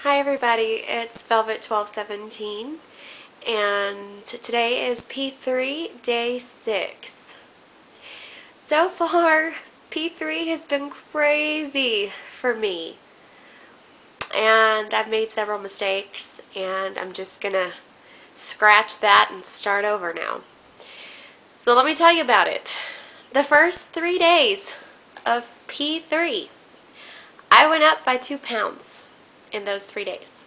Hi everybody, it's Velvet 1217 and today is P3 day 6. So far, P3 has been crazy for me and I've made several mistakes and I'm just gonna scratch that and start over now. So let me tell you about it. The first 3 days of P3, I went up by 2 pounds in those 3 days.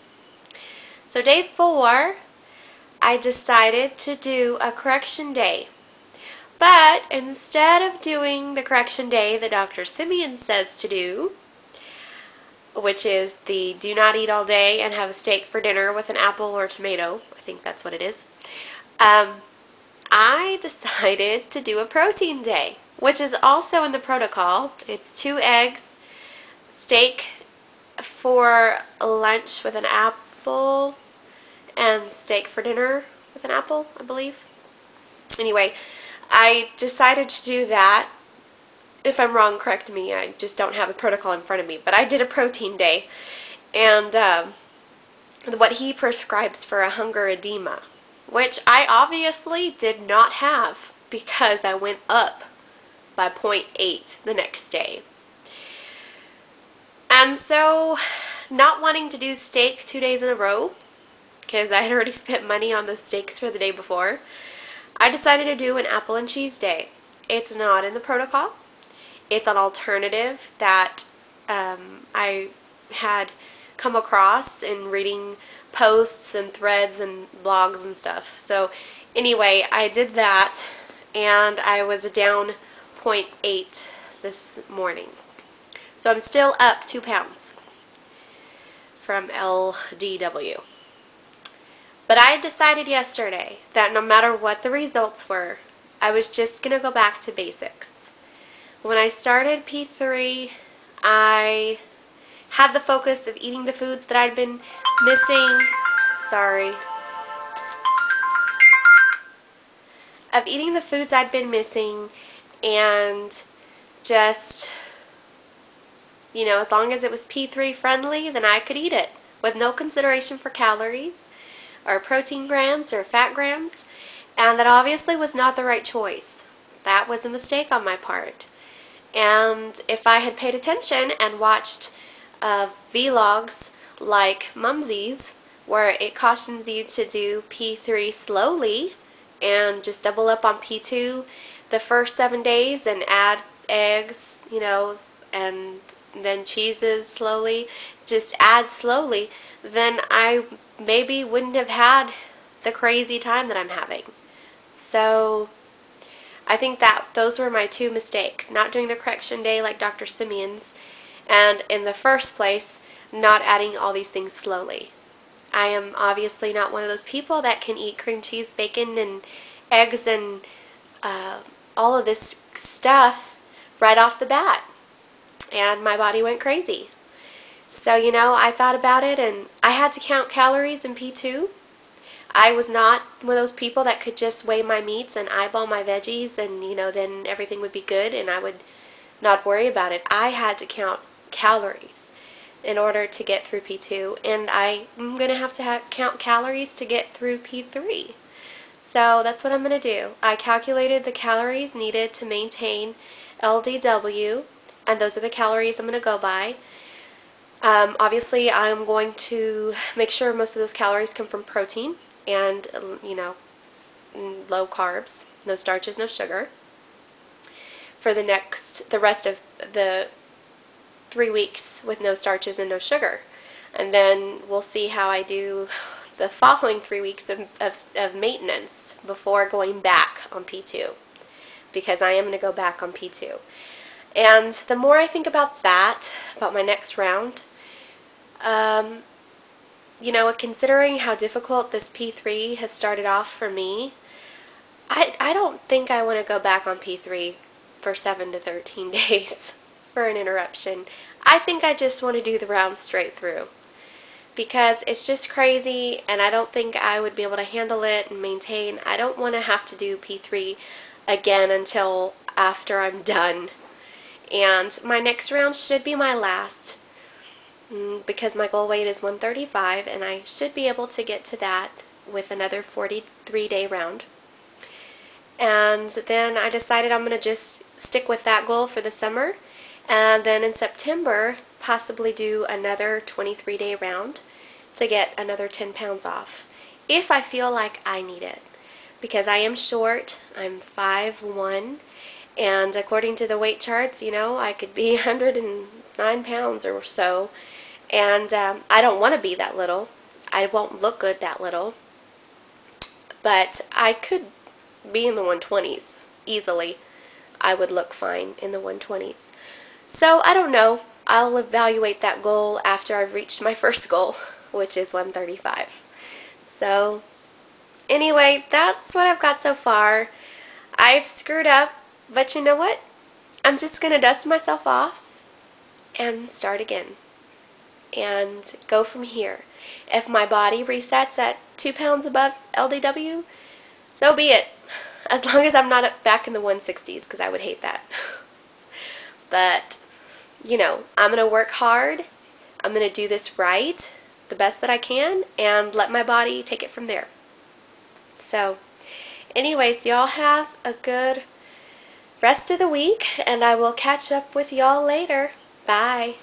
So day 4, I decided to do a correction day. But instead of doing the correction day that Dr. Simeon says to do, which is the do not eat all day and have a steak for dinner with an apple or tomato, I think that's what it is, I decided to do a protein day, which is also in the protocol. It's 2 eggs, steak for lunch with an apple, and steak for dinner with an apple, I believe. Anyway, I decided to do that. If I'm wrong, correct me. I just don't have a protocol in front of me. But I did a protein day, and what he prescribes for a hunger edema, which I obviously did not have because I went up by 0.8 the next day. And so, not wanting to do steak 2 days in a row, because I had already spent money on those steaks for the day before, I decided to do an apple and cheese day. It's not in the protocol. It's an alternative that I had come across in reading posts and threads and blogs and stuff. So anyway, I did that and I was down 0.8 this morning. So I'm still up 2 pounds from LDW. But I decided yesterday that no matter what the results were, I was just going to go back to basics. When I started P3, I had the focus of eating the foods that I'd been missing. Of eating the foods I'd been missing and just, you know, as long as it was P3 friendly, then I could eat it with no consideration for calories or protein grams or fat grams, and that obviously was not the right choice. That was a mistake on my part. And if I had paid attention and watched vlogs like Mumsy's, where it cautions you to do P3 slowly and just double up on P2 the first 7 days and add eggs, you know, and then cheeses slowly, just add slowly, then I maybe wouldn't have had the crazy time that I'm having. So I think that those were my 2 mistakes. Not doing the correction day like Dr. Simeon's, and in the first place, not adding all these things slowly. I am obviously not one of those people that can eat cream cheese, bacon, and eggs, and all of this stuff right off the bat. And my body went crazy. So, you know, I thought about it, and I had to count calories in P2. I was not one of those people that could just weigh my meats and eyeball my veggies and, you know, then everything would be good and I would not worry about it. I had to count calories in order to get through P2, and I'm going to have to count calories to get through P3. So that's what I'm going to do. I calculated the calories needed to maintain LDW, and those are the calories I'm going to go by. Obviously, I'm going to make sure most of those calories come from protein and, you know, low carbs, no starches, no sugar, for the rest of the 3 weeks with no starches and no sugar. And then we'll see how I do the following 3 weeks of maintenance before going back on P2, because I am going to go back on P2. And the more I think about that, about my next round, you know, considering how difficult this P3 has started off for me, I don't think I want to go back on P3 for 7 to 13 days for an interruption. I think I just want to do the round straight through, because it's just crazy and I don't think I would be able to handle it and maintain. I don't want to have to do P3 again until after I'm done. And my next round should be my last. because my goal weight is 135, and I should be able to get to that with another 43-day round. And then I decided I'm going to just stick with that goal for the summer, and then in September possibly do another 23-day round to get another 10 pounds off if I feel like I need it, because I am short. I'm 5'1", and according to the weight charts, you know, I could be 109 pounds or so, and I don't want to be that little. I won't look good that little, but I could be in the 120s easily. I would look fine in the 120s. So I don't know. I'll evaluate that goal after I've reached my first goal, which is 135. So anyway, that's what I've got so far. I've screwed up, but you know what? I'm just going to dust myself off and start again and go from here. If my body resets at 2 pounds above LDW, so be it. As long as I'm not back in the 160s, because I would hate that. But, you know, I'm going to work hard. I'm going to do this right, the best that I can, and let my body take it from there. So, anyways, y'all have a good rest of the week, and I will catch up with y'all later. Bye.